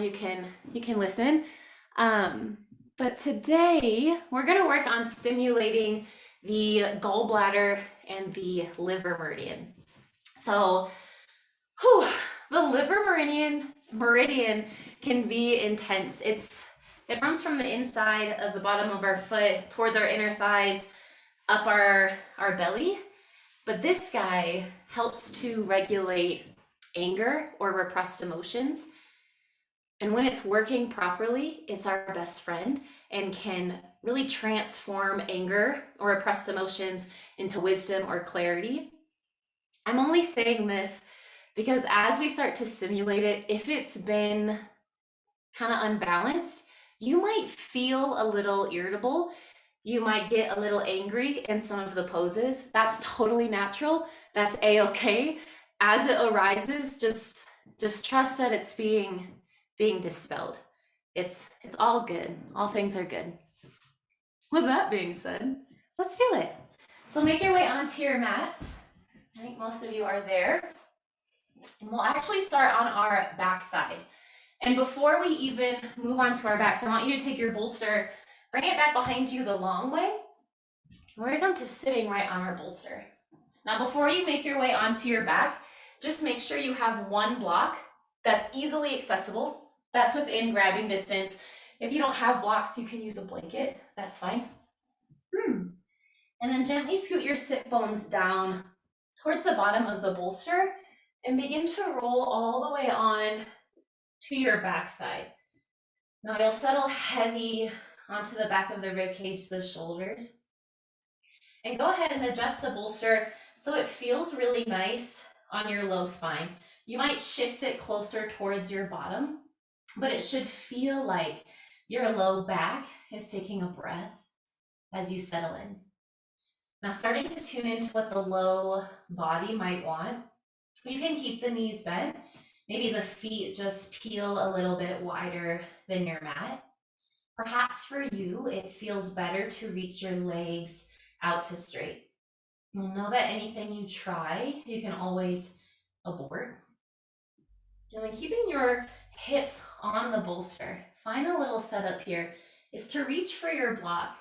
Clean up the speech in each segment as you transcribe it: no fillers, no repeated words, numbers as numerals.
you can listen. But today we're going to work on stimulating the gallbladder and the liver meridian. So, the liver meridian can be intense. It runs from the inside of the bottom of our foot towards our inner thighs, up our belly. But this guy helps to regulate anger or repressed emotions. And when it's working properly, it's our best friend and can really transform anger or repressed emotions into wisdom or clarity. I'm only saying this because as we start to simulate it, if it's been kind of unbalanced, you might feel a little irritable. You might get a little angry in some of the poses. That's totally natural. That's a-okay. As it arises, just trust that it's being dispelled. It's all good. All things are good. With that being said, let's do it. So make your way onto your mats. I think most of you are there. And we'll actually start on our backside. And before we even move on to our backs, I want you to take your bolster, bring it back behind you the long way. We're gonna come to sitting right on our bolster. Now, before you make your way onto your back, just make sure you have one block that's easily accessible, that's within grabbing distance. If you don't have blocks, you can use a blanket, that's fine. And then gently scoot your sit bones down towards the bottom of the bolster and begin to roll all the way on to your backside. Now you'll settle heavy onto the back of the rib cage, the shoulders. And go ahead and adjust the bolster so it feels really nice on your low spine. You might shift it closer towards your bottom, but it should feel like your low back is taking a breath as you settle in. Now, starting to tune into what the low body might want, you can keep the knees bent. Maybe the feet just peel a little bit wider than your mat. Perhaps for you, it feels better to reach your legs out to straight. You'll know that anything you try, you can always abort. And then keeping your hips on the bolster, find a little setup here, is to reach for your block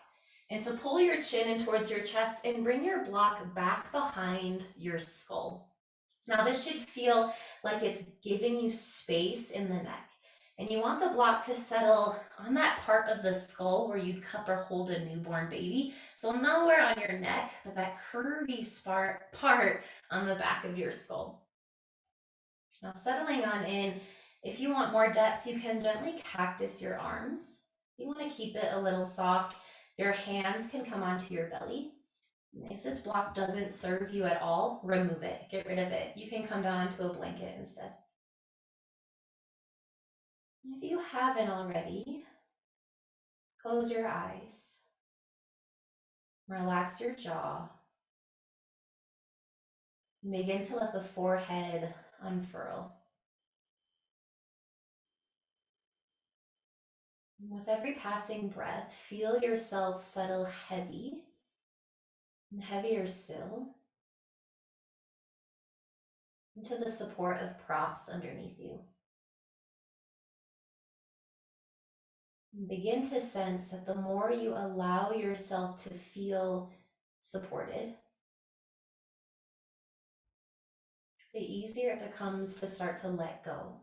and to pull your chin in towards your chest and bring your block back behind your skull. Now this should feel like it's giving you space in the neck. And you want the block to settle on that part of the skull where you'd cup or hold a newborn baby. So nowhere on your neck, but that curvy part on the back of your skull. Now settling on in, if you want more depth, you can gently cactus your arms. You want to keep it a little soft. Your hands can come onto your belly. If this block doesn't serve you at all, remove it, get rid of it. You can come down onto a blanket instead. If you haven't already, close your eyes, relax your jaw, and begin to let the forehead unfurl. With every passing breath, feel yourself settle heavy and heavier still into the support of props underneath you. And begin to sense that the more you allow yourself to feel supported, the easier it becomes to start to let go.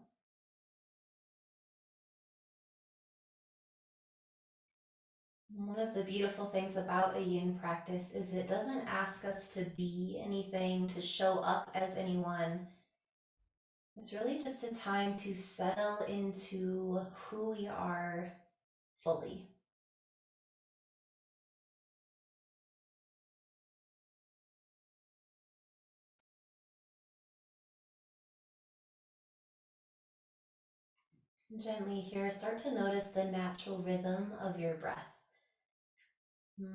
One of the beautiful things about a yin practice is it doesn't ask us to be anything, to show up as anyone. It's really just a time to settle into who we are fully. Gently here, start to notice the natural rhythm of your breath.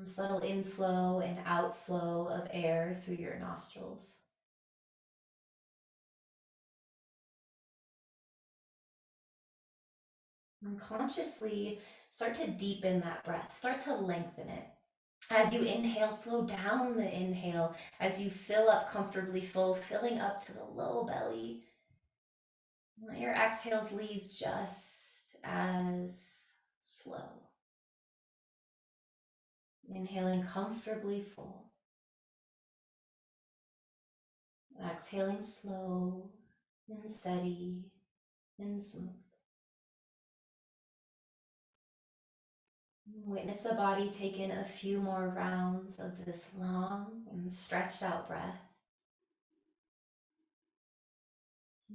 Subtle inflow and outflow of air through your nostrils. And consciously start to deepen that breath, start to lengthen it. As you inhale, slow down the inhale as you fill up comfortably full, filling up to the low belly. Let your exhales leave just as slow. Inhaling comfortably full. Exhaling slow and steady and smooth. Witness the body take in a few more rounds of this long and stretched out breath.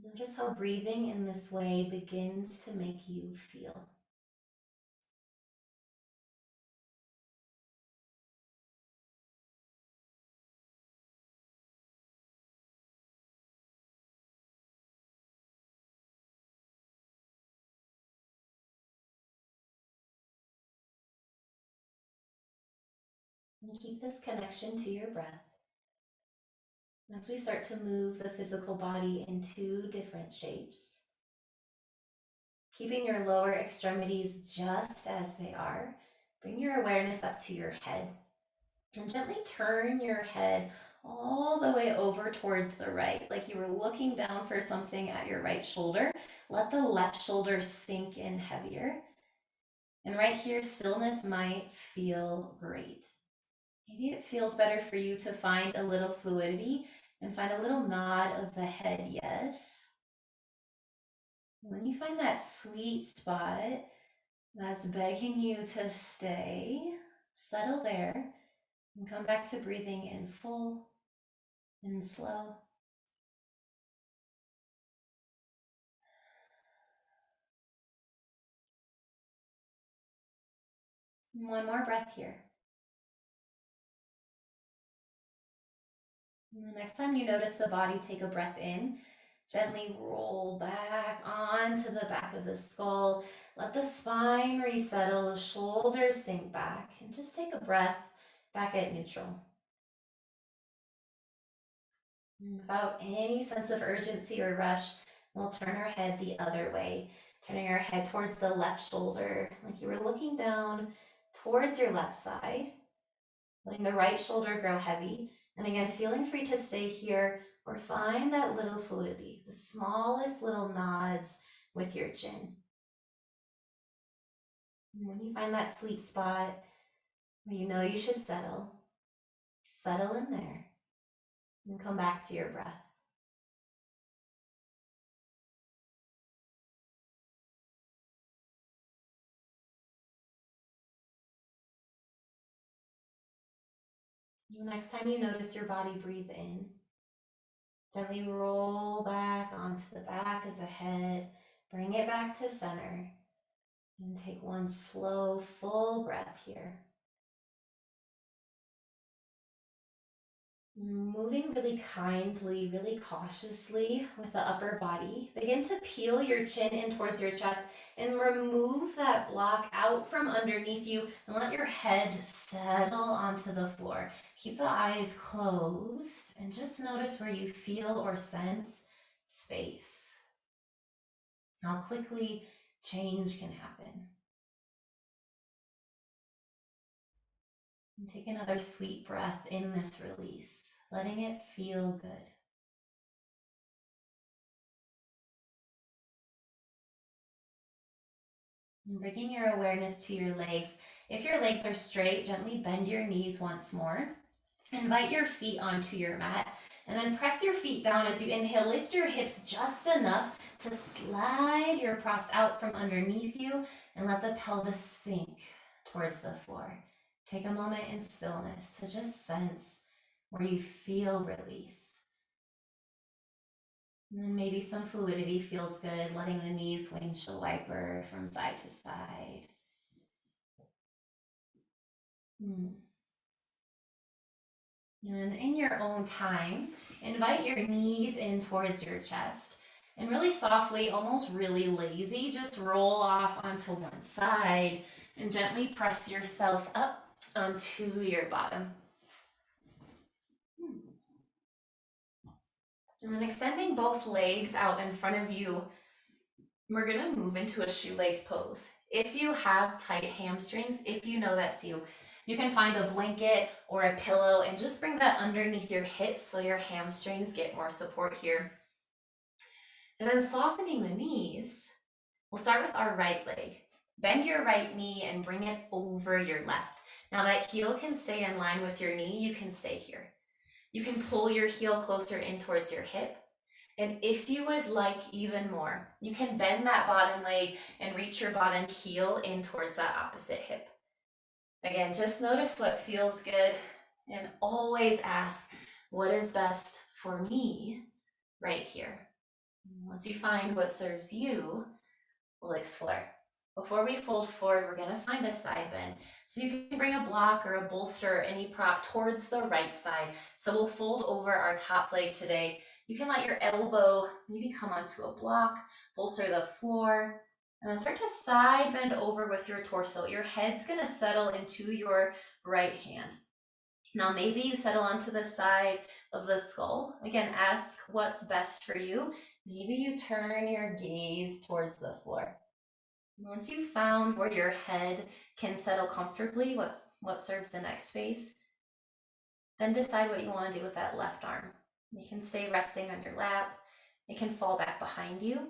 Notice how breathing in this way begins to make you feel. And keep this connection to your breath as we start to move the physical body in two different shapes. Keeping your lower extremities just as they are, bring your awareness up to your head and gently turn your head all the way over towards the right, like you were looking down for something at your right shoulder. Let the left shoulder sink in heavier. And right here, stillness might feel great. Maybe it feels better for you to find a little fluidity and find a little nod of the head, yes. When you find that sweet spot that's begging you to stay, settle there and come back to breathing in full and slow. One more breath here. And the next time you notice the body take a breath in, gently roll back onto the back of the skull. Let the spine resettle, the shoulders sink back, and just take a breath back at neutral. And without any sense of urgency or rush, we'll turn our head the other way, turning our head towards the left shoulder, like you were looking down towards your left side, letting the right shoulder grow heavy. And again, feeling free to stay here or find that little fluidity, the smallest little nods with your chin. And when you find that sweet spot where you know you should settle in there and come back to your breath. The next time you notice your body breathe in, gently roll back onto the back of the head, bring it back to center, and take one slow, full breath here. Moving really kindly, really cautiously with the upper body, begin to peel your chin in towards your chest and remove that block out from underneath you and let your head settle onto the floor. Keep the eyes closed and just notice where you feel or sense space. How quickly change can happen. And take another sweet breath in this release, letting it feel good. And bringing your awareness to your legs. If your legs are straight, gently bend your knees once more. Invite your feet onto your mat. And then press your feet down as you inhale. Lift your hips just enough to slide your props out from underneath you and let the pelvis sink towards the floor. Take a moment in stillness to just sense where you feel release. And then maybe some fluidity feels good, letting the knees windshield wiper from side to side. And in your own time, invite your knees in towards your chest. And really softly, almost really lazy, just roll off onto one side and gently press yourself up onto your bottom. And then extending both legs out in front of you, we're gonna move into a shoelace pose. If you have tight hamstrings, if you know that's you, you can find a blanket or a pillow and just bring that underneath your hips so your hamstrings get more support here. And then softening the knees, We'll start with our right leg. Bend your right knee and bring it over your left. Now that heel can stay in line with your knee, you can stay here. You can pull your heel closer in towards your hip. And if you would like even more, you can bend that bottom leg and reach your bottom heel in towards that opposite hip. Again, just notice what feels good and always ask, what is best for me right here? Once you find what serves you, we'll explore. Before we fold forward, we're gonna find a side bend. So you can bring a block or a bolster or any prop towards the right side. So we'll fold over our top leg today. You can let your elbow maybe come onto a block, bolster the floor, and then start to side bend over with your torso. Your head's gonna settle into your right hand. Now maybe you settle onto the side of the skull. Again, ask what's best for you. Maybe you turn your gaze towards the floor. Once you've found where your head can settle comfortably, what serves the next space, then decide what you want to do with that left arm. It can stay resting on your lap. It can fall back behind you.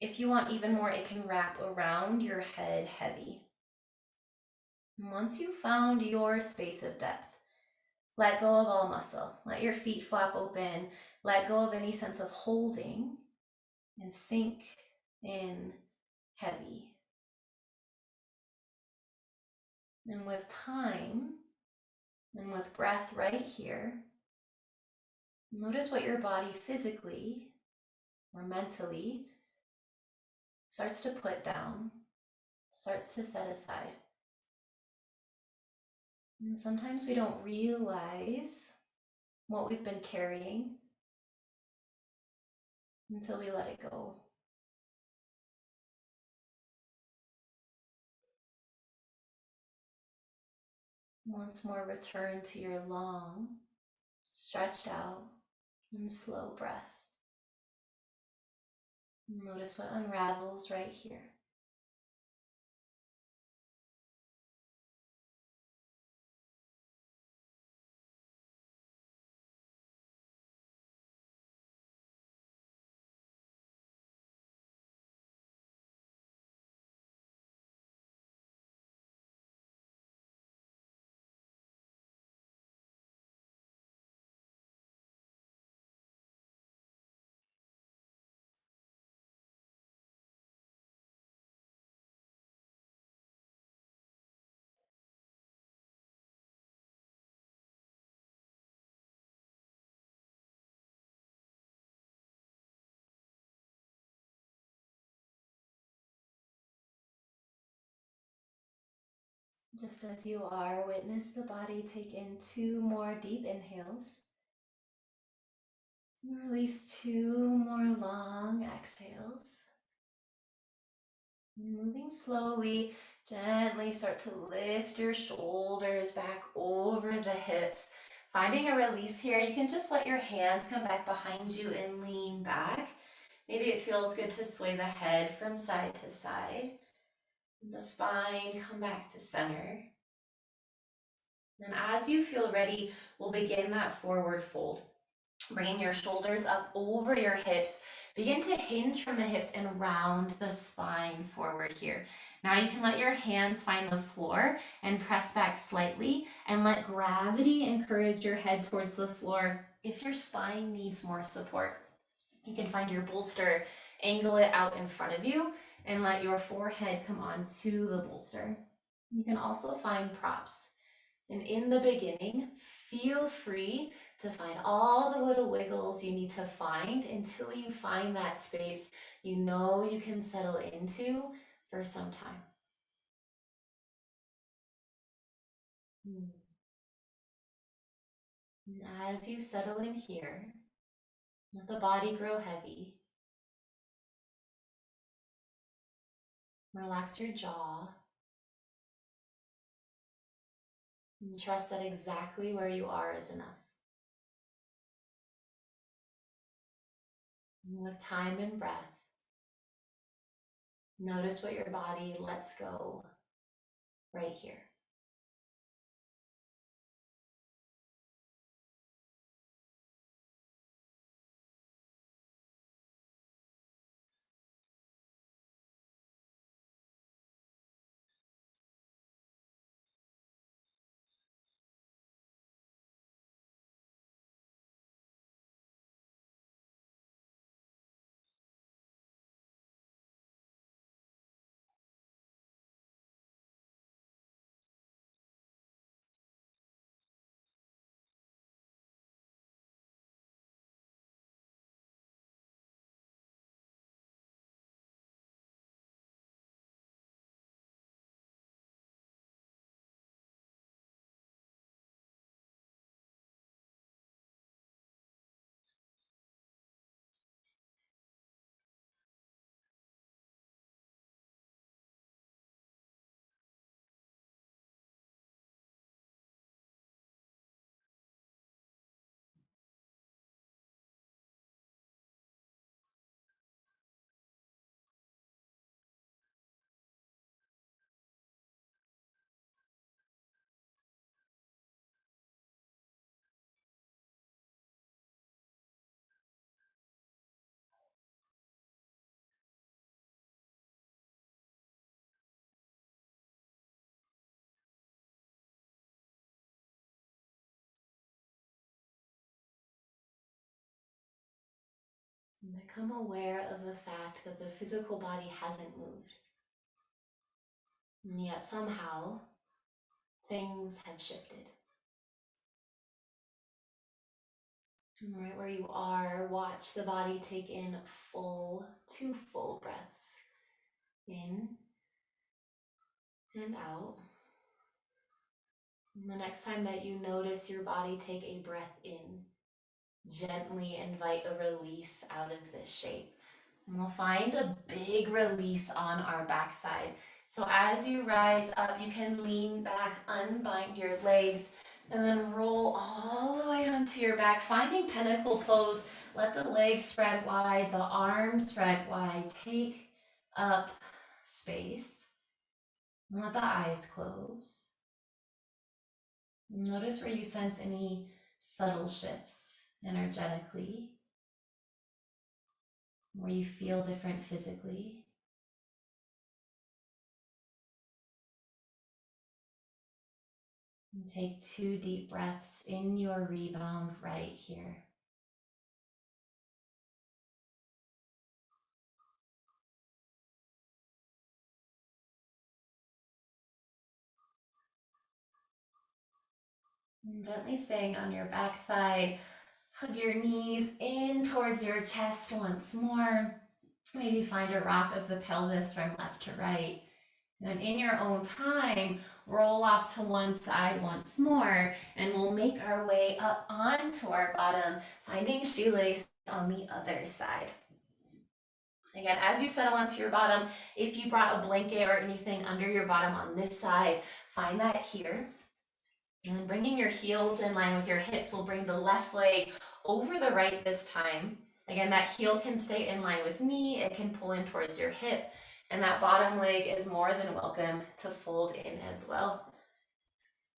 If you want even more, it can wrap around your head heavy. And once you've found your space of depth, let go of all muscle. Let your feet flap open. Let go of any sense of holding and sink in heavy. And with time and with breath right here, notice what your body physically or mentally starts to put down, starts to set aside. And sometimes we don't realize what we've been carrying until we let it go. Once more, return to your long, stretched out, and slow breath. Notice what unravels right here. Just as you are, witness the body take in 2 more deep inhales. Release 2 more long exhales. Moving slowly, gently start to lift your shoulders back over the hips. Finding a release here, you can just let your hands come back behind you and lean back. Maybe it feels good to sway the head from side to side. And the spine come back to center. And as you feel ready, we'll begin that forward fold. Bringing your shoulders up over your hips. Begin to hinge from the hips and round the spine forward here. Now you can let your hands find the floor and press back slightly and let gravity encourage your head towards the floor if your spine needs more support. You can find your bolster, angle it out in front of you, and let your forehead come onto the bolster. You can also find props. And in the beginning, feel free to find all the little wiggles you need to find until you find that space you know you can settle into for some time. And as you settle in here, let the body grow heavy. Relax your jaw. And trust that exactly where you are is enough. And with time and breath, notice what your body lets go right here. And become aware of the fact that the physical body hasn't moved. And yet somehow things have shifted. And right where you are, watch the body take in two full breaths. In and out. And the next time that you notice your body take a breath in, gently invite a release out of this shape. And we'll find a big release on our backside. So as you rise up, you can lean back, unbind your legs, and then roll all the way onto your back, finding pentacle pose. Let the legs spread wide, the arms spread wide. Take up space. And let the eyes close. Notice where you sense any subtle shifts energetically, where you feel different physically. And take 2 deep breaths in your rebound right here. And gently staying on your backside, hug your knees in towards your chest once more. Maybe find a rock of the pelvis from left to right. And in your own time, roll off to one side once more, and we'll make our way up onto our bottom, finding shoelace on the other side. Again, as you settle onto your bottom, if you brought a blanket or anything under your bottom on this side, find that here. And then bringing your heels in line with your hips, we'll bring the left leg over the right this time. Again, that heel can stay in line with knee, it can pull in towards your hip, and that bottom leg is more than welcome to fold in as well.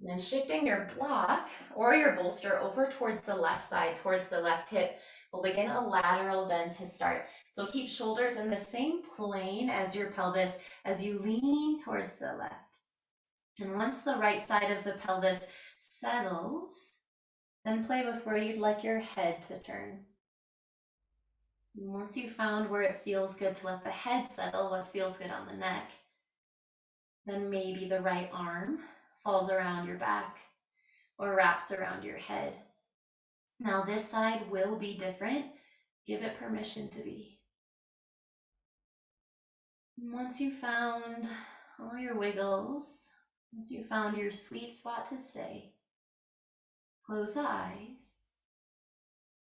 And then shifting your block or your bolster over towards the left side, towards the left hip, we'll begin a lateral bend to start. So keep shoulders in the same plane as your pelvis as you lean towards the left. And once the right side of the pelvis settles, then play with where you'd like your head to turn. And once you've found where it feels good to let the head settle, what feels good on the neck, then maybe the right arm falls around your back or wraps around your head. Now this side will be different. Give it permission to be. And once you've found all your wiggles, once you've found your sweet spot to stay, close the eyes.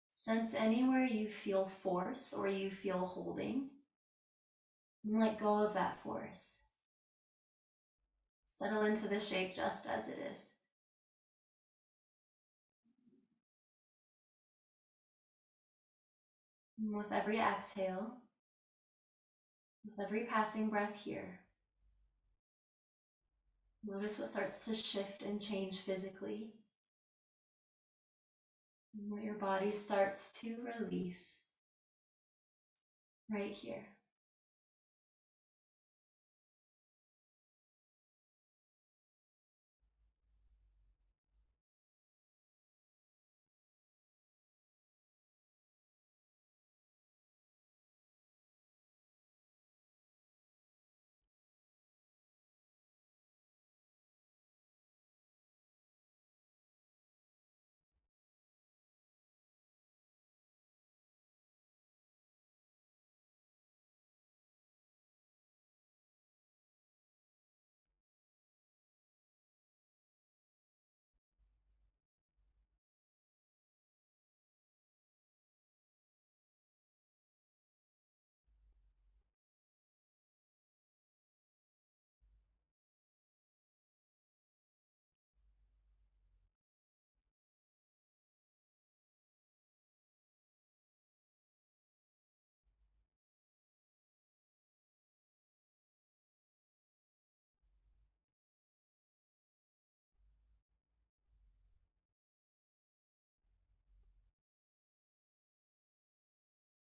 Sense anywhere you feel force or you feel holding, and let go of that force. Settle into the shape just as it is. And with every exhale, with every passing breath here, notice what starts to shift and change physically, and what your body starts to release right here.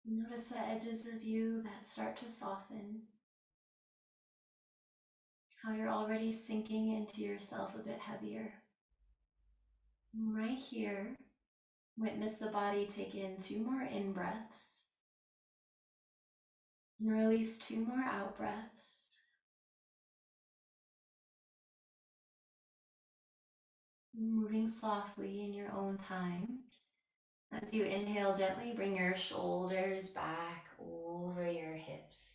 Notice the edges of you that start to soften. How you're already sinking into yourself a bit heavier. And right here, witness the body take in 2 more in-breaths. And release 2 more out breaths. Moving softly in your own time. As you inhale, gently bring your shoulders back over your hips.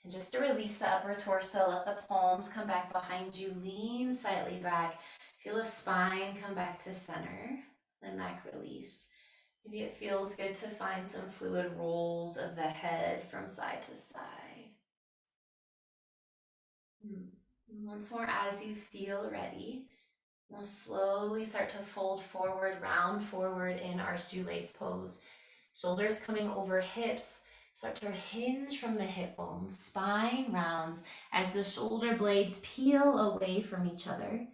And just to release the upper torso, let the palms come back behind you. Lean slightly back. Feel the spine come back to center. The neck release. Maybe it feels good to find some fluid rolls of the head from side to side. Once more, as you feel ready, we'll slowly start to fold forward, round forward in our shoelace pose. Shoulders coming over hips. Start to hinge from the hip bones. Spine rounds as the shoulder blades peel away from each other.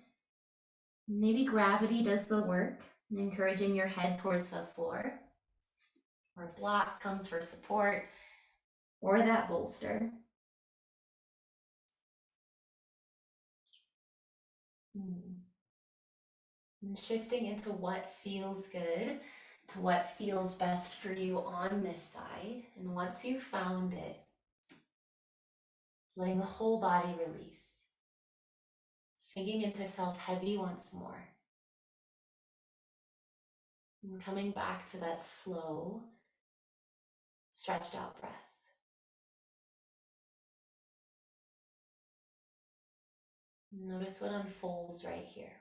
Maybe gravity does the work, encouraging your head towards the floor. Or block comes for support, or that bolster. And shifting into what feels good, to what feels best for you on this side. And once you've found it, letting the whole body release. Sinking into self heavy once more. And coming back to that slow, stretched out breath. Notice what unfolds right here.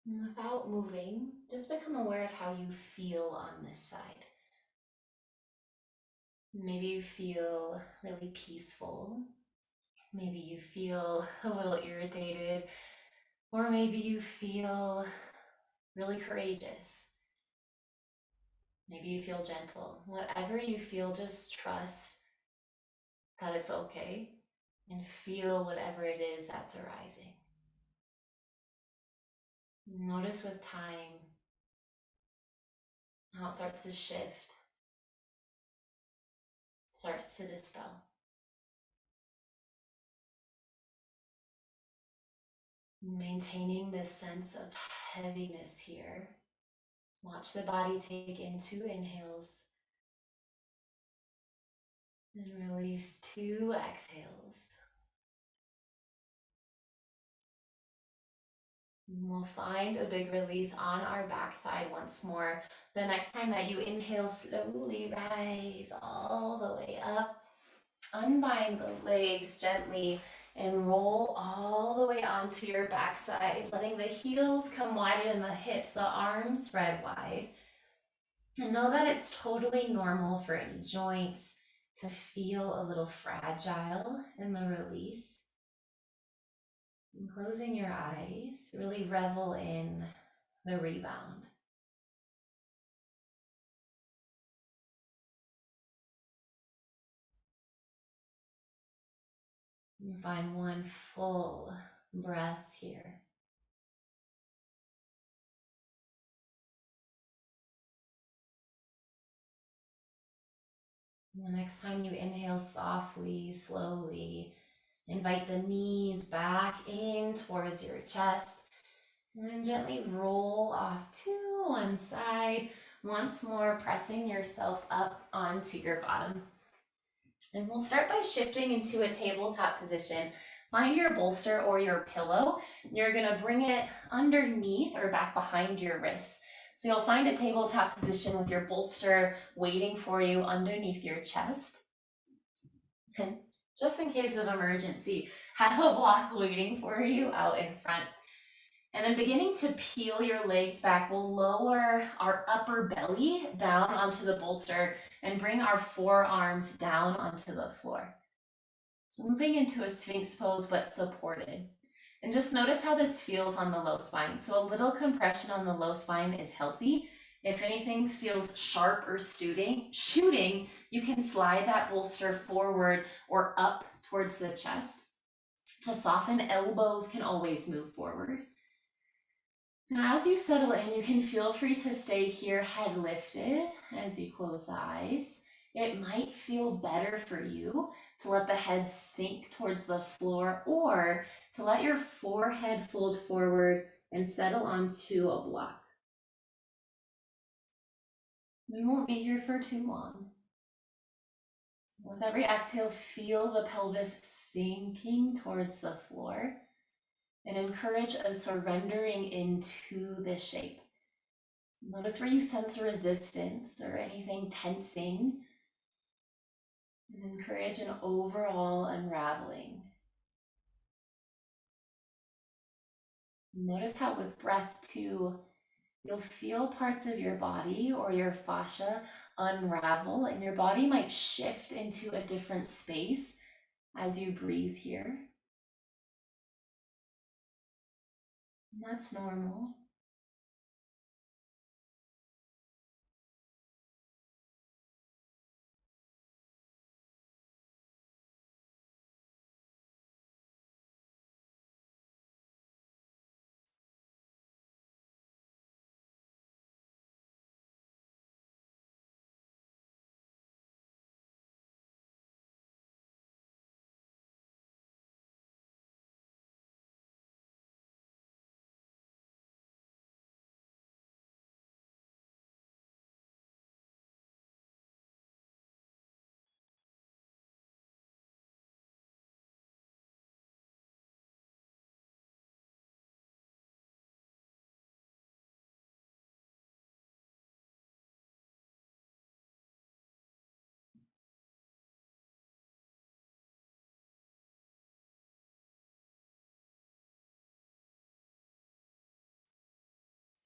And without moving, just become aware of how you feel on this side. Maybe you feel really peaceful. Maybe you feel a little irritated. Or maybe you feel really courageous. Maybe you feel gentle. Whatever you feel, just trust that it's okay and feel whatever it is that's arising. Notice with time how it starts to shift, starts to dispel. Maintaining this sense of heaviness here. Watch the body take in 2 inhales and release 2 exhales. We'll find a big release on our backside once more. The next time that you inhale, slowly rise all the way up. Unbind the legs gently and roll all the way onto your backside, letting the heels come wider than the hips, the arms spread wide. And know that it's totally normal for any joints to feel a little fragile in the release. And closing your eyes, really revel in the rebound. And find one full breath here. And the next time you inhale softly, slowly, invite the knees back in towards your chest. And then gently roll off to one side. Once more, pressing yourself up onto your bottom. And we'll start by shifting into a tabletop position. Find your bolster or your pillow. You're gonna bring it underneath or back behind your wrists. So you'll find a tabletop position with your bolster waiting for you underneath your chest. And just in case of emergency, have a block waiting for you out in front. And then beginning to peel your legs back, we'll lower our upper belly down onto the bolster and bring our forearms down onto the floor. So moving into a Sphinx pose, but supported. And just notice how this feels on the low spine. So a little compression on the low spine is healthy. If anything feels sharp or shooting, you can slide that bolster forward or up towards the chest. To soften, elbows can always move forward. Now, as you settle in, you can feel free to stay here, head lifted as you close the eyes. It might feel better for you to let the head sink towards the floor or to let your forehead fold forward and settle onto a block. We won't be here for too long. With every exhale, feel the pelvis sinking towards the floor and encourage a surrendering into this shape. Notice where you sense resistance or anything tensing, and encourage an overall unraveling. Notice how with breath too, you'll feel parts of your body or your fascia unravel, and your body might shift into a different space as you breathe here. And that's normal.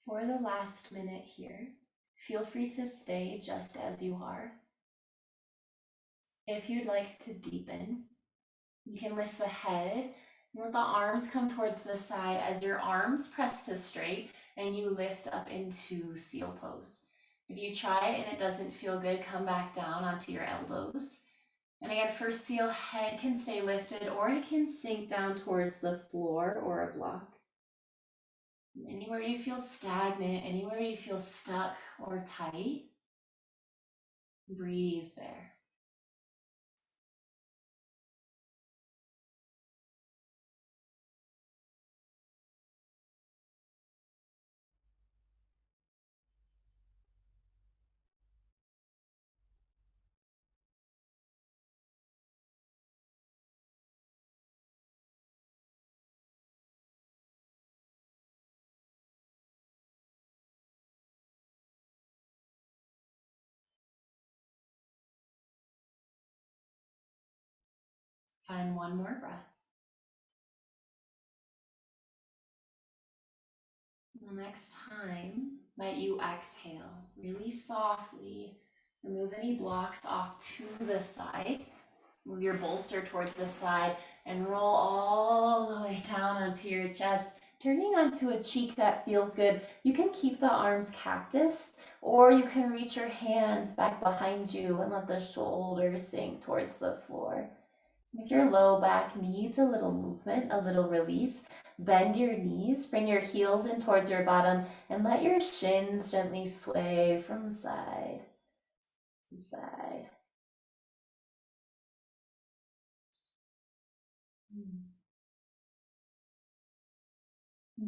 For the last minute here, feel free to stay just as you are. If you'd like to deepen, you can lift the head and let the arms come towards the side as your arms press to straight and you lift up into seal pose. If you try it and it doesn't feel good, come back down onto your elbows. And again, for seal, head can stay lifted or it can sink down towards the floor or a block. Anywhere you feel stagnant, anywhere you feel stuck or tight, breathe there. Find one more breath. The next time that you exhale, really softly, remove any blocks off to the side. Move your bolster towards the side and roll all the way down onto your chest, turning onto a cheek that feels good. You can keep the arms cactus, or you can reach your hands back behind you and let the shoulders sink towards the floor. If your low back needs a little movement, a little release, bend your knees, bring your heels in towards your bottom, and let your shins gently sway from side to side.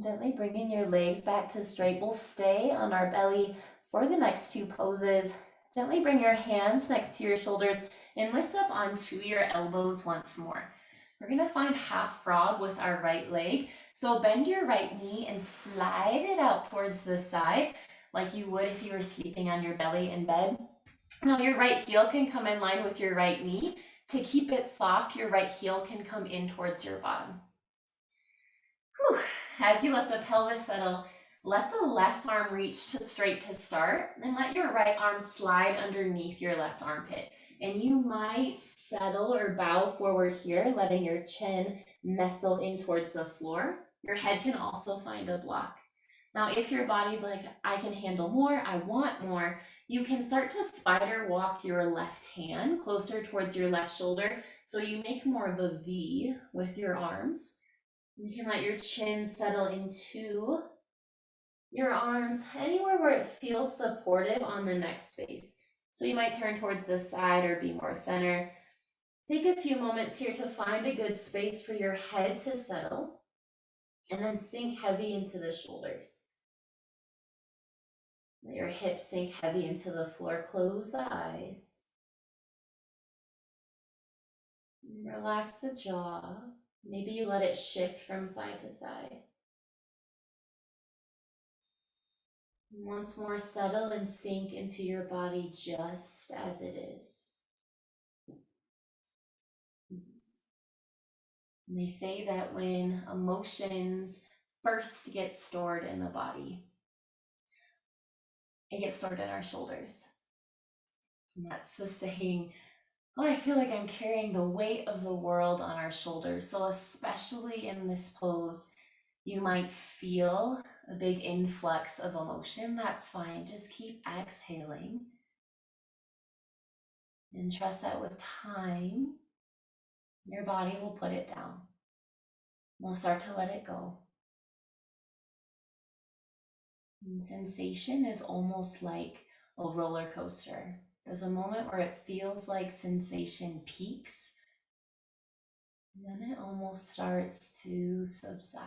Gently bringing your legs back to straight. We'll stay on our belly for the next two poses. Gently bring your hands next to your shoulders and lift up onto your elbows once more. We're gonna find half frog with our right leg. So bend your right knee and slide it out towards the side like you would if you were sleeping on your belly in bed. Now your right heel can come in line with your right knee. To keep it soft, your right heel can come in towards your bottom. Whew. As you let the pelvis settle, let the left arm reach to straight to start, and let your right arm slide underneath your left armpit. And you might settle or bow forward here, letting your chin nestle in towards the floor. Your head can also find a block. Now, if your body's like, I can handle more, I want more, you can start to spider walk your left hand closer towards your left shoulder. So you make more of a V with your arms. You can let your chin settle into your arms, anywhere where it feels supportive on the next space. So you might turn towards the side or be more center. Take a few moments here to find a good space for your head to settle, and then sink heavy into the shoulders. Let your hips sink heavy into the floor. Close the eyes. Relax the jaw. Maybe you let it shift from side to side. Once more, settle and sink into your body just as it is. And they say that when emotions first get stored in the body, it gets stored in our shoulders. And that's the saying, oh, I feel like I'm carrying the weight of the world on our shoulders. So, especially in this pose, you might feel a big influx of emotion. That's fine. Just keep exhaling and trust that with time, your body will put it down. We'll start to let it go. And sensation is almost like a roller coaster. There's a moment where it feels like sensation peaks, and then it almost starts to subside.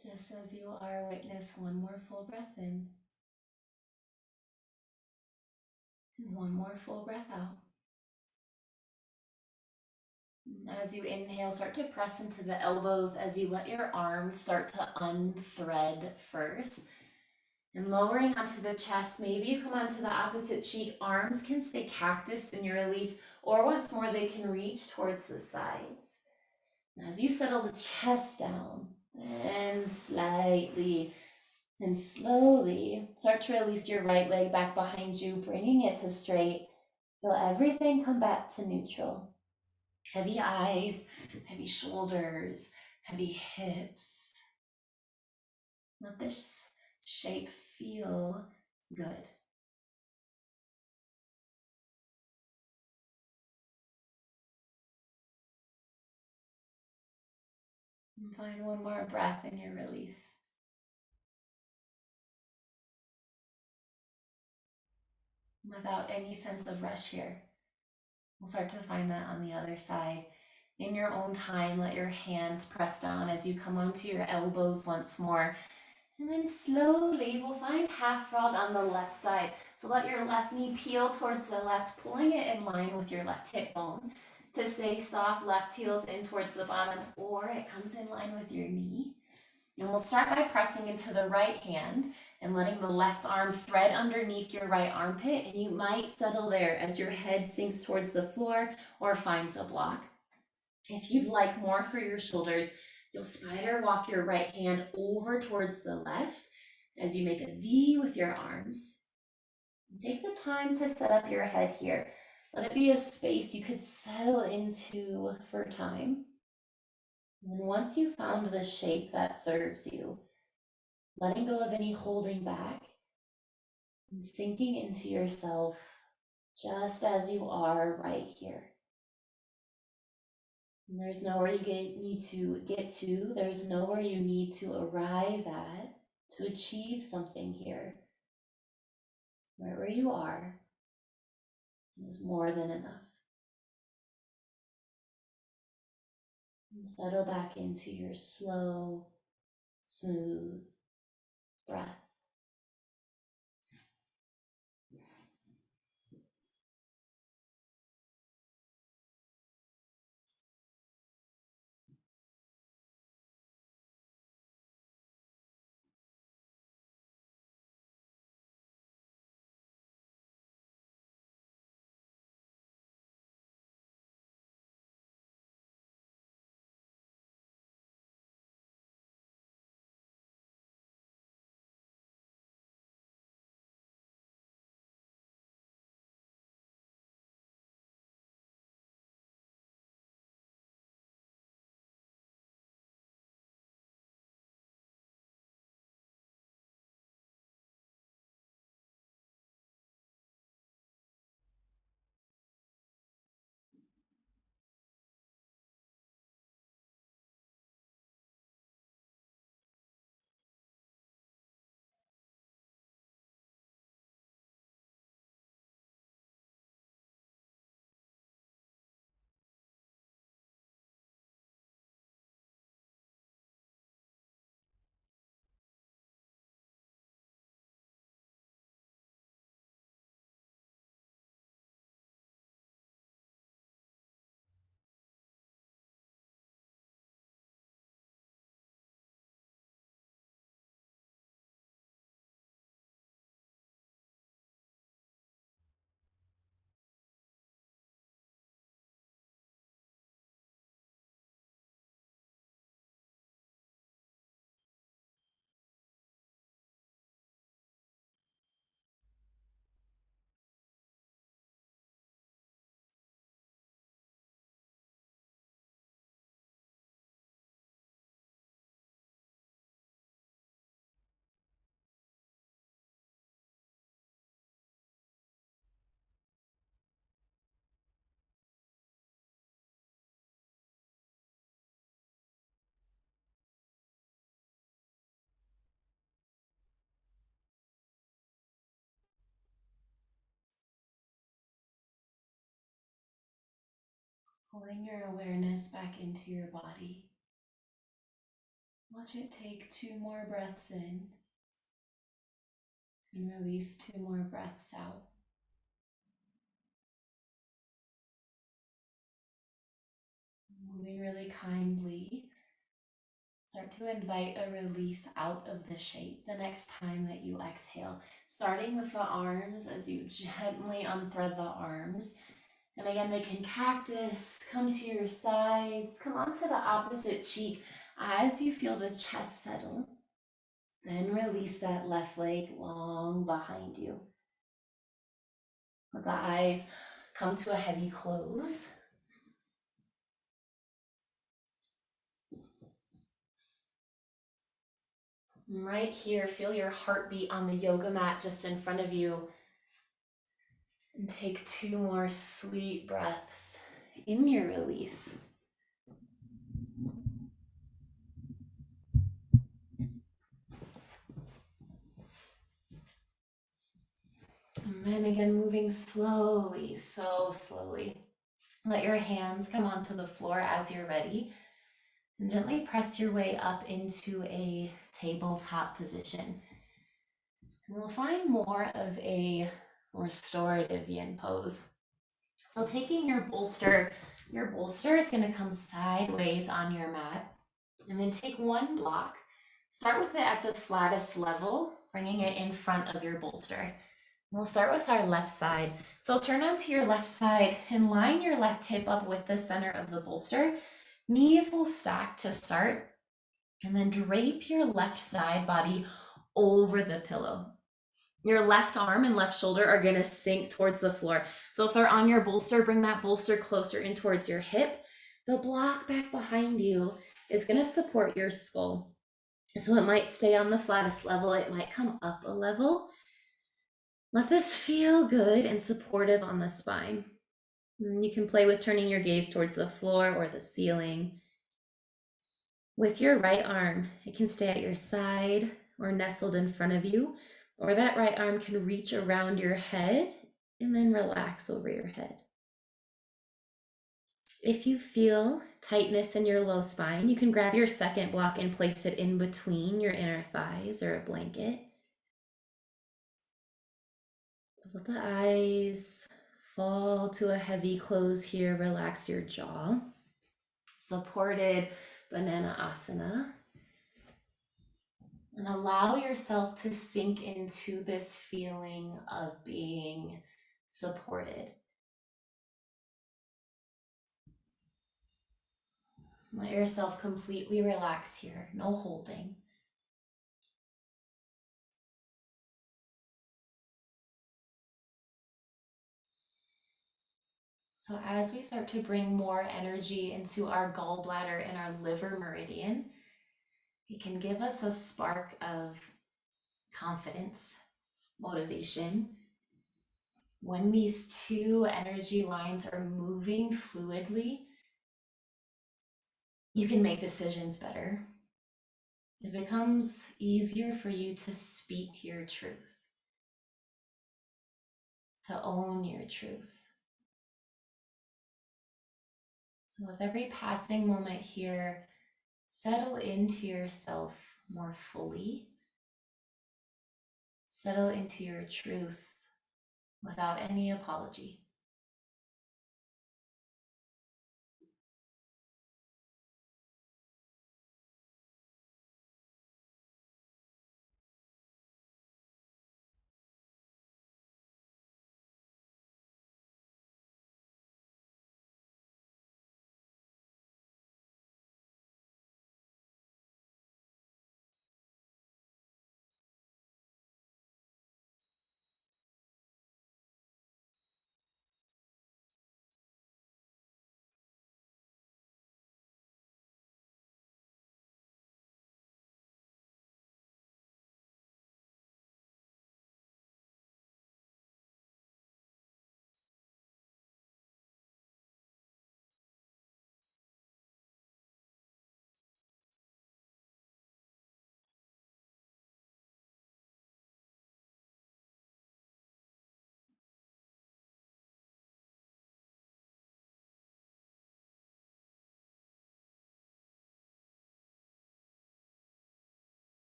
Just as you are, witness one more full breath in and one more full breath out. As you inhale, start to press into the elbows as you let your arms start to unthread first. And lowering onto the chest, maybe you come onto the opposite cheek. Arms can stay cactus in your release, or once more, they can reach towards the sides. As you settle the chest down, and slightly and slowly start to release your right leg back behind you, bringing it to straight. Feel everything come back to neutral. Heavy eyes, heavy shoulders, heavy hips. Let this shape feel good. And find one more breath in your release. Without any sense of rush here. We'll start to find that on the other side. In your own time, let your hands press down as you come onto your elbows once more. And then slowly we'll find half frog on the left side. So let your left knee peel towards the left, pulling it in line with your left hip bone. To stay soft, left heel's in towards the bottom, or it comes in line with your knee. And we'll start by pressing into the right hand and letting the left arm thread underneath your right armpit. And you might settle there as your head sinks towards the floor or finds a block. If you'd like more for your shoulders, you'll spider walk your right hand over towards the left as you make a V with your arms. Take the time to set up your head here. Let it be a space you could settle into for time. And then once you've found the shape that serves you, letting go of any holding back and sinking into yourself just as you are right here. And there's nowhere you need to get to, there's nowhere you need to arrive at to achieve something here. Right where you are is more than enough. And settle back into your slow, smooth breath. Pulling your awareness back into your body. Watch it take 2 more breaths in and release 2 more breaths out. Moving really kindly, start to invite a release out of the shape the next time that you exhale, starting with the arms as you gently unthread the arms. And again, they can cactus, come to your sides, come onto the opposite cheek as you feel the chest settle. Then release that left leg long behind you. Let the eyes come to a heavy close. And right here, feel your heartbeat on the yoga mat just in front of you. And take 2 more sweet breaths in your release. And then again, moving slowly, so slowly. Let your hands come onto the floor as you're ready. And gently press your way up into a tabletop position. And we'll find more of a restorative yin pose. So taking your bolster is going to come sideways on your mat. And then take one block. Start with it at the flattest level, bringing it in front of your bolster. We'll start with our left side. So turn onto your left side and line your left hip up with the center of the bolster. Knees will stack to start. And then drape your left side body over the pillow. Your left arm and left shoulder are going to sink towards the floor. So if they're on your bolster, bring that bolster closer in towards your hip. The block back behind you is going to support your skull. So it might stay on the flattest level. It might come up a level. Let this feel good and supportive on the spine. And you can play with turning your gaze towards the floor or the ceiling. With your right arm, it can stay at your side or nestled in front of you, or that right arm can reach around your head and then relax over your head. If you feel tightness in your low spine, you can grab your second block and place it in between your inner thighs or a blanket. Let the eyes fall to a heavy close here. Relax your jaw. Supported banana asana. And allow yourself to sink into this feeling of being supported. Let yourself completely relax here, no holding. So as we start to bring more energy into our gallbladder and our liver meridian, it can give us a spark of confidence, motivation. When these two energy lines are moving fluidly, you can make decisions better. It becomes easier for you to speak your truth, to own your truth. So with every passing moment here, settle into yourself more fully. Settle into your truth without any apology.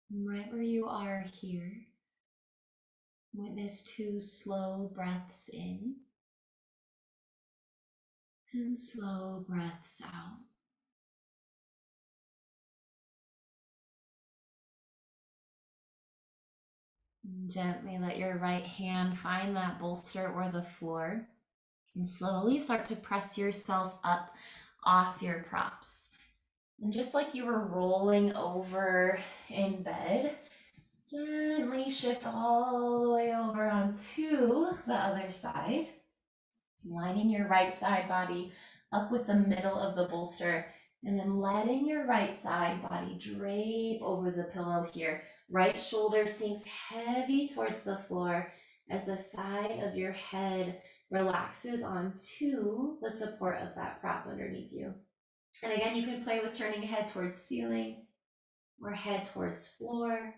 Right where you are here, witness 2 slow breaths in and slow breaths out. And gently let your right hand find that bolster or the floor and slowly start to press yourself up off your props. And just like you were rolling over in bed, gently shift all the way over onto the other side, lining your right side body up with the middle of the bolster, and then letting your right side body drape over the pillow here. Right shoulder sinks heavy towards the floor as the side of your head relaxes onto the support of that prop underneath you. And again, you can play with turning head towards ceiling or head towards floor.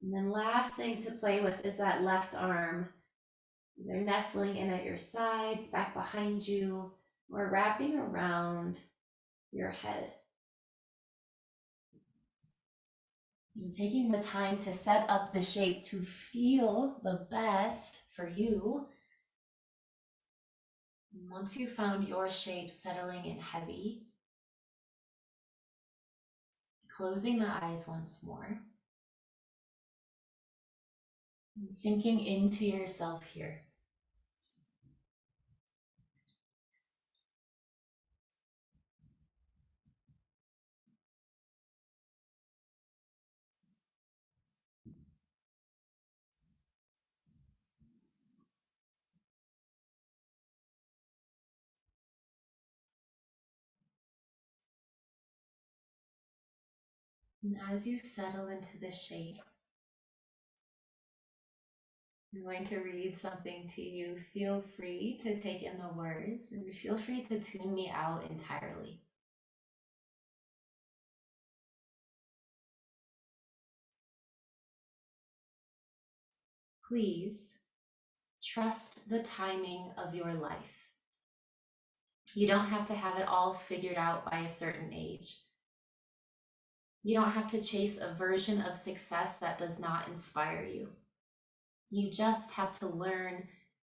And then last thing to play with is that left arm, either nestling in at your sides, back behind you, or wrapping around your head. And taking the time to set up the shape to feel the best for you. And once you found your shape settling in heavy, closing the eyes once more. And sinking into yourself here. And as you settle into the shape, I'm going to read something to you. Feel free to take in the words and feel free to tune me out entirely. Please trust the timing of your life. You don't have to have it all figured out by a certain age. You don't have to chase a version of success that does not inspire you. You just have to learn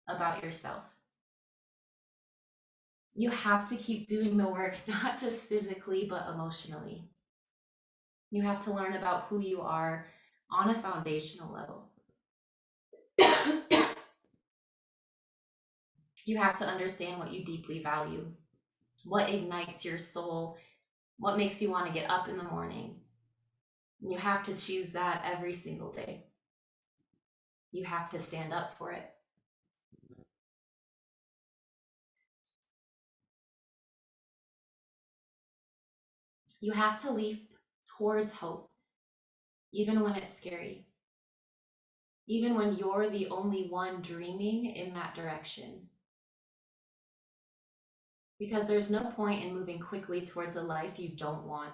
about yourself. You have to keep doing the work, not just physically, but emotionally. You have to learn about who you are on a foundational level. You have to understand what you deeply value, what ignites your soul, what makes you want to get up in the morning. You have to choose that every single day. You have to stand up for it. You have to leap towards hope, even when it's scary, even when you're the only one dreaming in that direction. Because there's no point in moving quickly towards a life you don't want.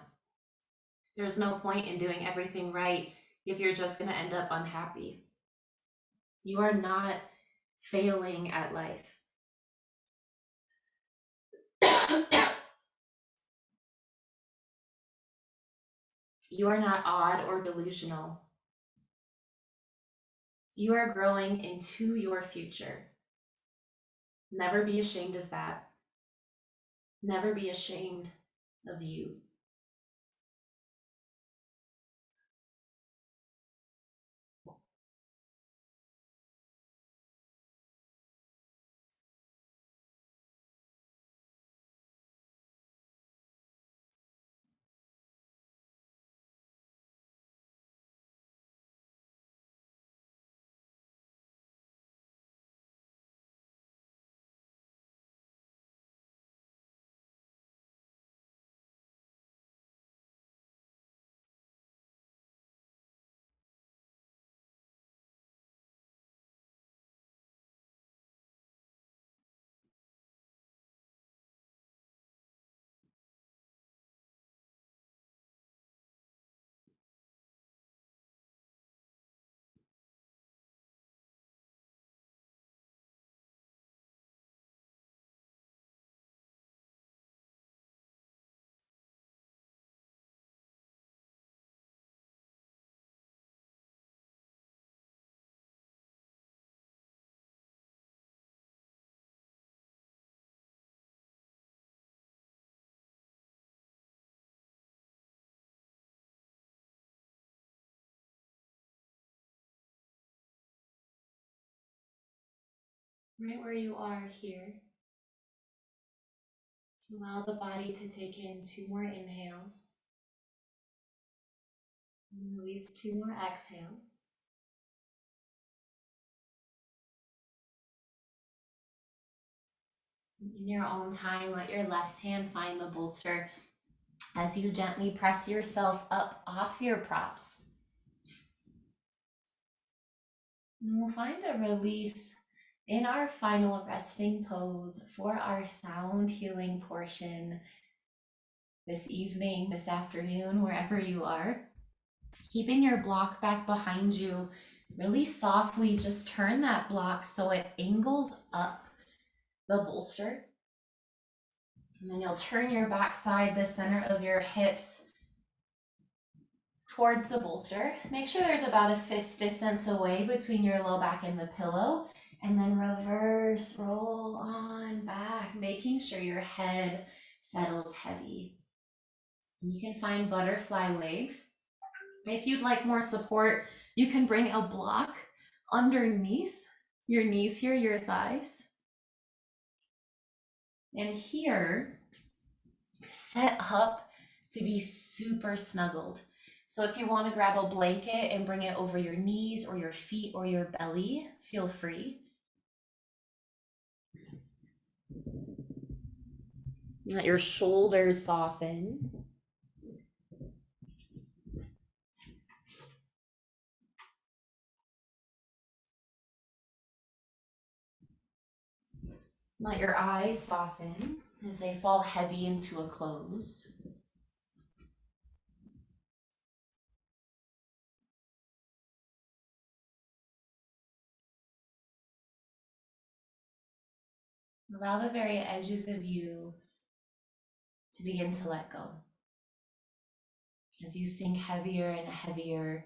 There's no point in doing everything right if you're just going to end up unhappy. You are not failing at life. You are not odd or delusional. You are growing into your future. Never be ashamed of that. Never be ashamed of you. right where you are here. Allow the body to take in 2 more inhales and release 2 more exhales. In your own time, let your left hand find the bolster as you gently press yourself up off your props. And we'll find a release in our final resting pose for our sound healing portion this evening, this afternoon, wherever you are. Keeping your block back behind you, really softly just turn that block so it angles up the bolster. And then you'll turn your backside, the center of your hips, towards the bolster. Make sure there's about a fist distance away between your low back and the pillow. And then reverse roll on back, making sure your head settles heavy. You can find butterfly legs. If you'd like more support, you can bring a block underneath your knees here, your thighs. And here, set up to be super snuggled. So if you want to grab a blanket and bring it over your knees or your feet or your belly, feel free. Let your shoulders soften. Let your eyes soften as they fall heavy into a close. Allow the very edges of you to begin to let go as you sink heavier and heavier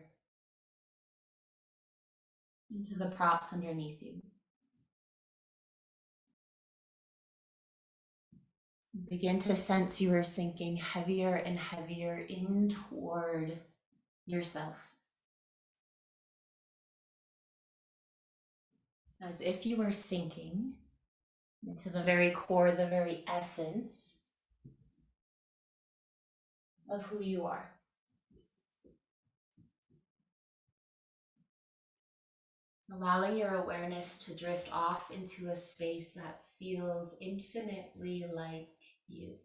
into the props underneath you. Begin to sense you are sinking heavier and heavier in toward yourself. As if you were sinking into the very core, the very essence of who you are. Allowing your awareness to drift off into a space that feels infinitely like you.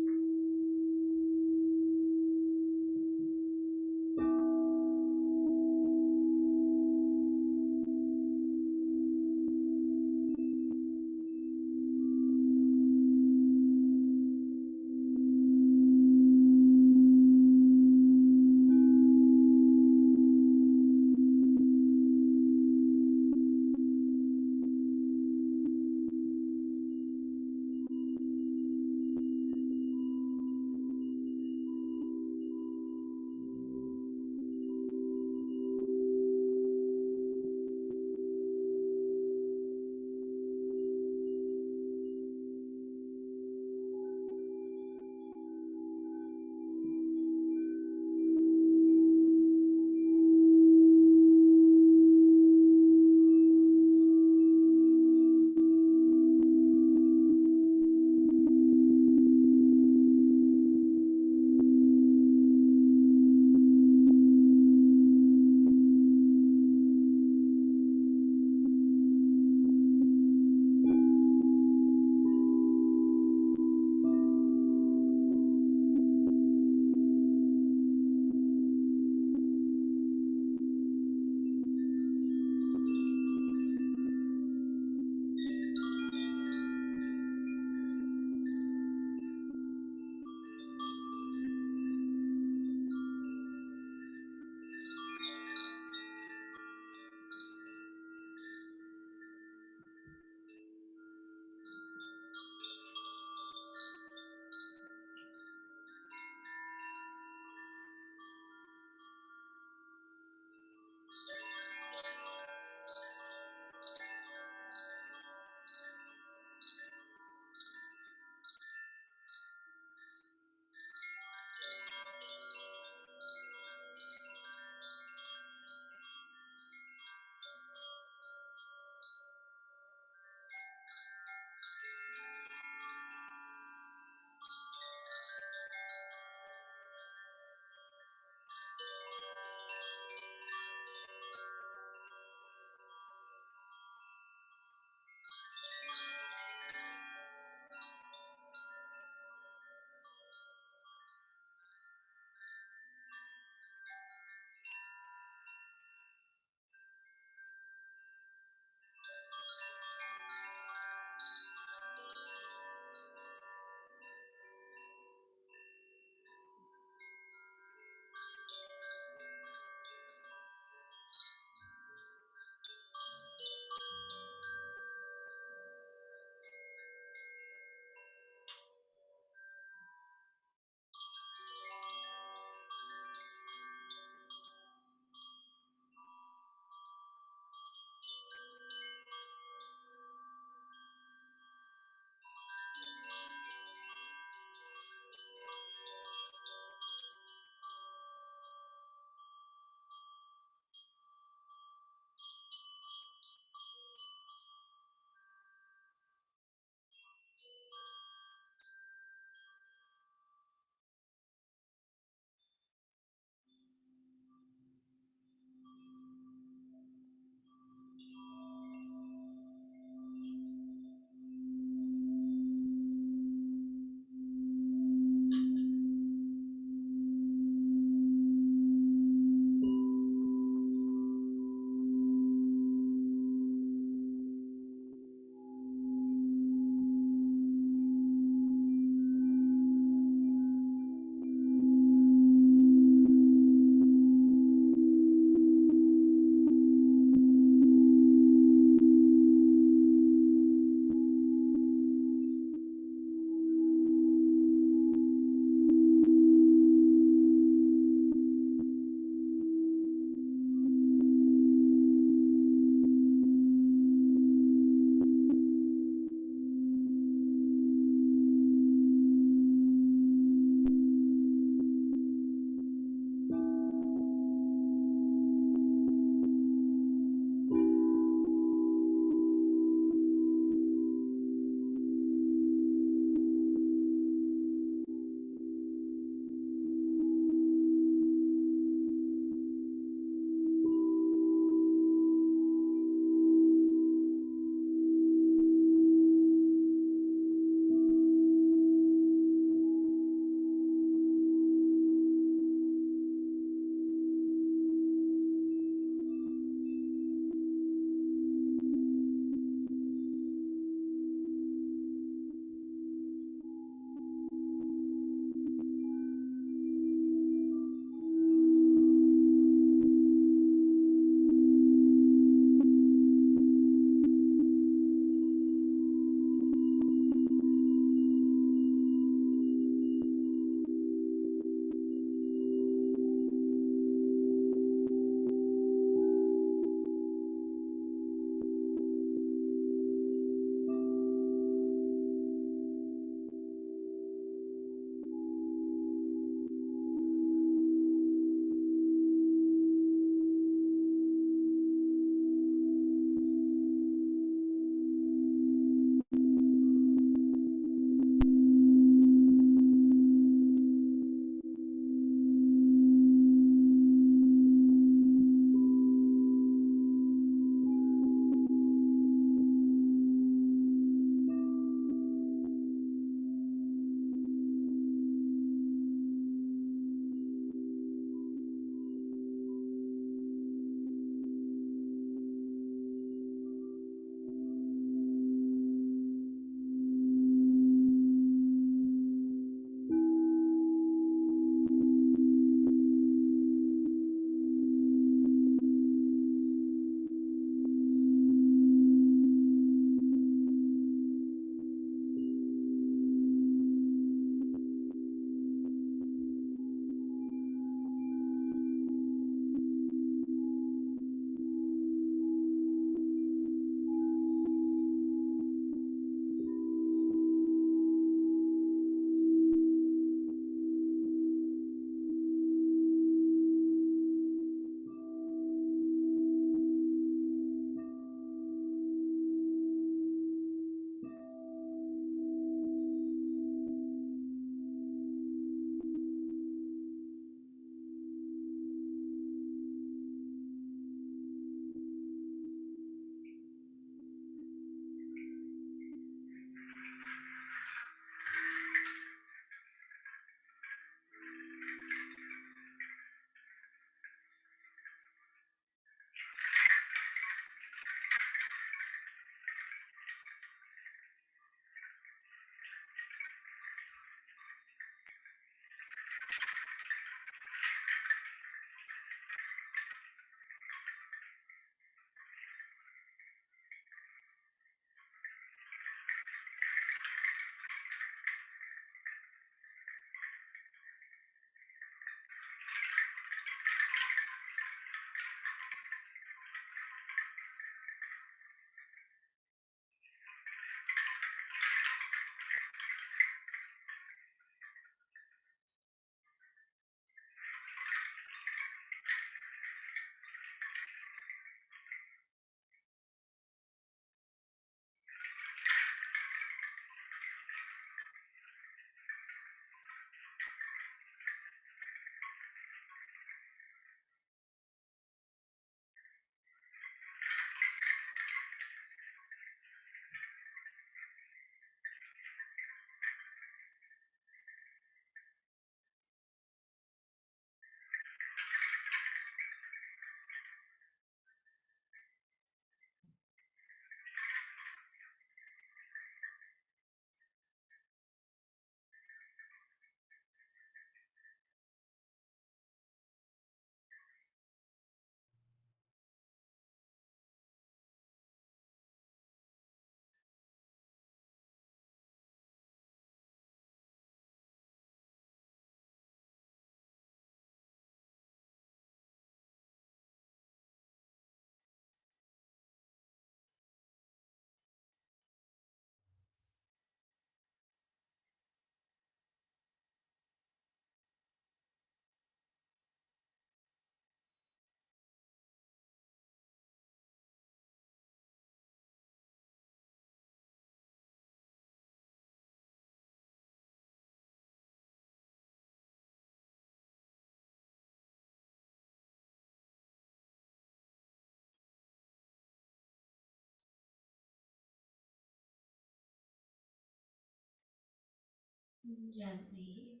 Gently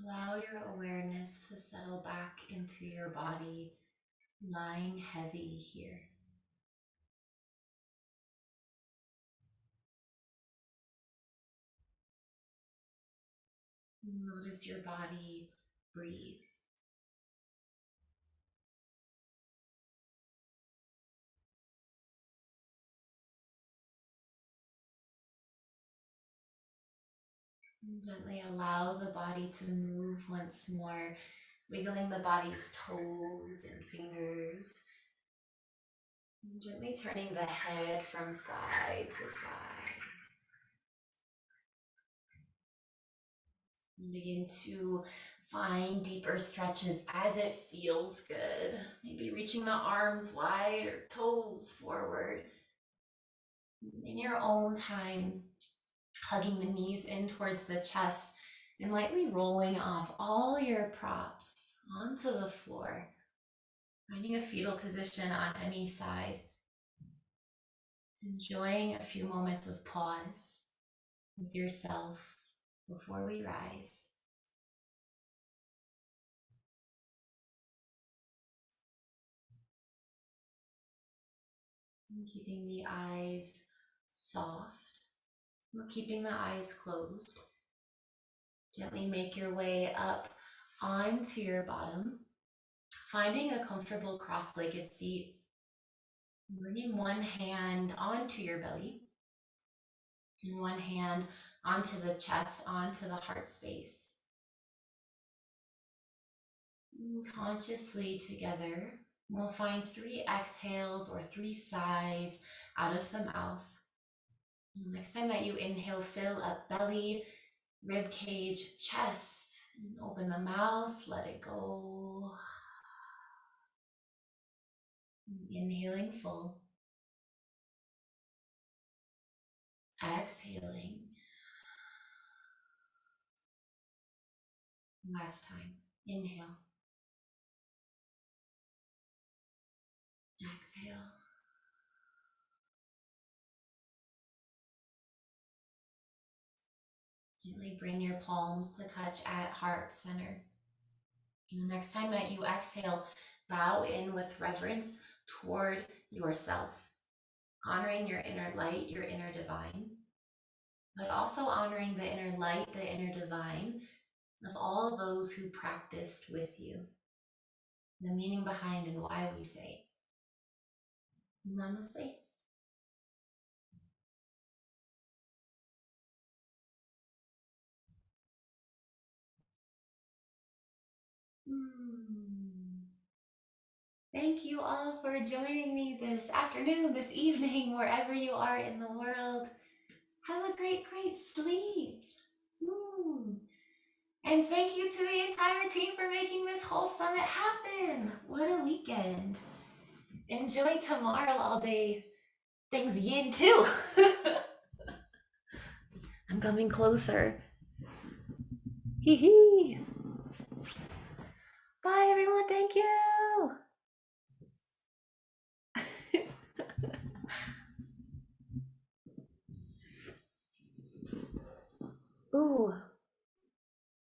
allow your awareness to settle back into your body, lying heavy here. Notice your body breathe. And gently allow the body to move once more, wiggling the body's toes and fingers. And gently turning the head from side to side. And begin to find deeper stretches as it feels good. Maybe reaching the arms wide or toes forward. In your own time, hugging the knees in towards the chest and lightly rolling off all your props onto the floor. Finding a fetal position on any side. Enjoying a few moments of pause with yourself before we rise. And keeping the eyes soft, or keeping the eyes closed. Gently make your way up onto your bottom, finding a comfortable cross-legged seat. Bringing one hand onto your belly and one hand onto the chest, onto the heart space. And consciously together, we'll find 3 exhales or 3 sighs out of the mouth. And next time that you inhale, fill up belly, rib cage, chest, and open the mouth, let it go. Inhaling full. Exhaling. Last time. Inhale. Exhale. Gently bring your palms to touch at heart center. And the next time that you exhale, bow in with reverence toward yourself, honoring your inner light, your inner divine, but also honoring the inner light, the inner divine of all those who practiced with you. The meaning behind and why we say Namaste. Thank you all for joining me this afternoon, this evening, wherever you are in the world. Have a great, great sleep. And thank you to the entire team for making this whole summit happen. What a weekend. Enjoy tomorrow all day. Thanks yin too. I'm coming closer. Hee hee. Bye everyone, thank you. Ooh.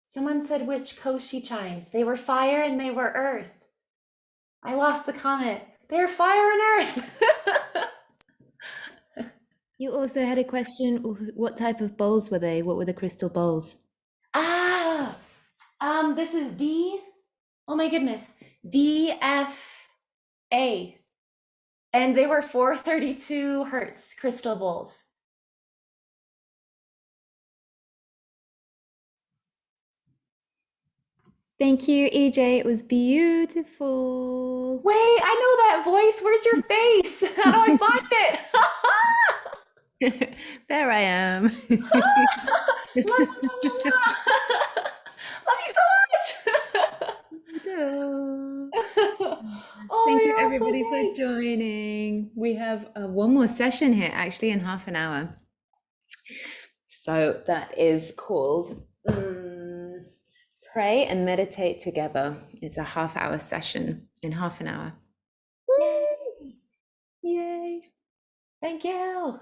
Someone said which Koshi chimes. They were fire and they were earth. I lost the comment. They're fire and earth. You also had a question, what type of bowls were they? What were the crystal bowls? This is D. Oh my goodness. DFA. And they were 432 hertz crystal bowls. Thank you, EJ. It was beautiful. Wait, I know that voice. Where's your face? How do I find it? There I am. Love you so much. Oh, Thank you, you're all so everybody, for great. joining. We have one more session here, actually, in half an hour. So that is called Pray and Meditate Together. It's a half-hour session in half an hour. Yay. Yay. Thank you.